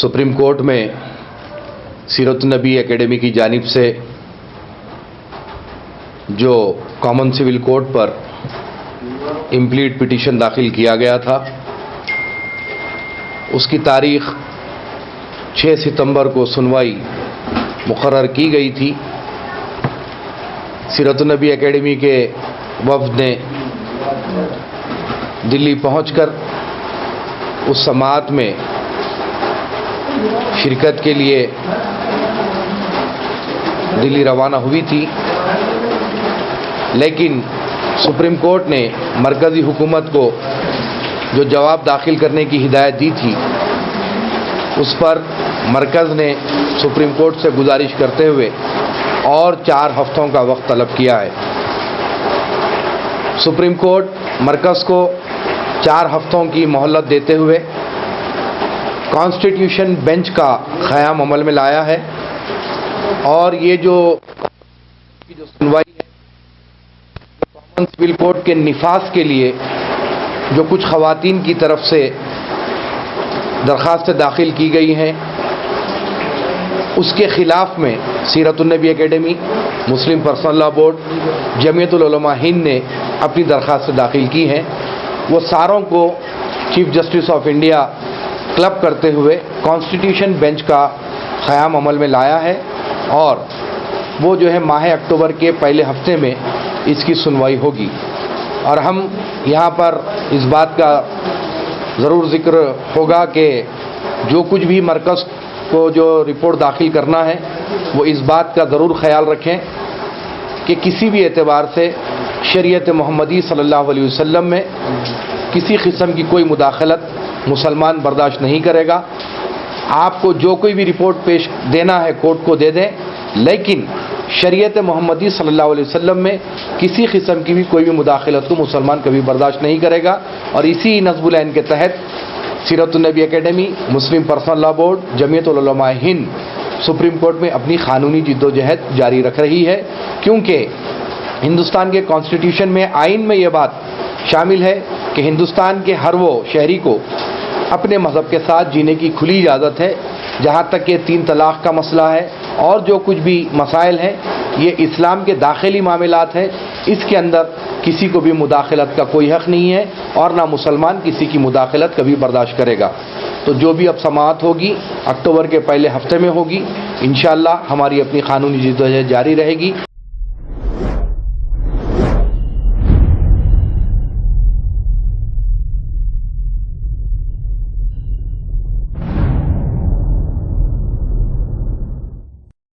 Supreme court में सीरत नबी academy की जानिब से जो कॉमन सिविल कोर्ट पर इम्प्लीट पिटीशन दाखिल किया गया था, उसकी तारीख 6 सितंबर को सुनवाई मुकर्रर की गई थी। सीरत नबी एकेडमी के वफ़द ने दिल्ली पहुंचकर उस समाअत में शिरकत के लिए दिल्ली रवाना हुई थी, लेकिन सुप्रीम कोर्ट ने मरकज़ी हुकूमत को जो जवाब दाखिल करने की हिदायत दी थी, उस पर मरकज़ ने सुप्रीम कोर्ट से गुजारिश करते हुए और 4 हफ्तों का वक्त तलब किया है। सुप्रीम कोर्ट मरकज़ को 4 हफ्तों की मोहलत देते हुए कॉन्स्टिट्यूशन बेंच का क़याम अमल में लाया है और ये जो सुनवाई है, कॉमन सिविल कोर्ट के निफाज के लिए जो कुछ ख़वातीन की तरफ से दरख्वास्तें दाखिल की गई हैं, उसके ख़िलाफ़ में सीरतुन्नबी एकेडमी, मुस्लिम पर्सनल लॉ बोर्ड, जमीयतुल उलमा हिंद ने अपनी दरख्वास्तें दाखिल की हैं। वो सारों को chief justice of India club करते हुए कॉन्स्टिट्यूशन बेंच का क़याम अमल में लाया है और वो जो है माह अक्टूबर के पहले हफ्ते में इसकी सुनवाई होगी। और हम यहाँ पर इस बात का ज़रूर ज़िक्र होगा कि जो कुछ भी मरकज़ को जो रिपोर्ट दाखिल करना है, वो इस बात का ज़रूर ख्याल रखें कि किसी भी एतबार से शरीयत मोहम्मदी सल्लल्लाहु अलैहि वसल्लम में किसी किस्म की कोई मुदाखलत मुसलमान बर्दाश्त नहीं करेगा। आपको जो कोई भी रिपोर्ट पेश देना है कोर्ट को दे दें, लेकिन शरीयत मोहम्मदी सल्लल्लाहु अलैहि वसल्लम में किसी किस्म की भी कोई भी मुदाखलत को मुसलमान कभी बर्दाश्त नहीं करेगा। और इसी नज़्मुल ऐन के तहत सीरतुन्नबी एकेडमी, मुस्लिम पर्सनल लॉ बोर्ड, जमीयतुल उलमा हिंद सुप्रीम कोर्ट में अपनी कानूनी जिद्दोजहद जारी रख रही है, क्योंकि हिंदुस्तान के कॉन्स्टिट्यूशन में, आइन में ये बात शामिल है कि हिंदुस्तान के हर वो शहरी को अपने मज़हब के साथ जीने की खुली इजाज़त है। जहाँ तक कि 3 तलाक़ का मसला है और जो कुछ भी मसाइल हैं, ये इस्लाम के दाखिली मामलात हैं, इसके अंदर किसी को भी मुदाखलत का कोई हक़ नहीं है और ना मुसलमान किसी की मुदाखलत कभी बर्दाश्त करेगा। तो जो भी अब समाअत होगी अक्टूबर के पहले हफ्ते में होगी, इंशाअल्लाह हमारी अपनी कानूनी जिद्दोजहद जारी रहेगी।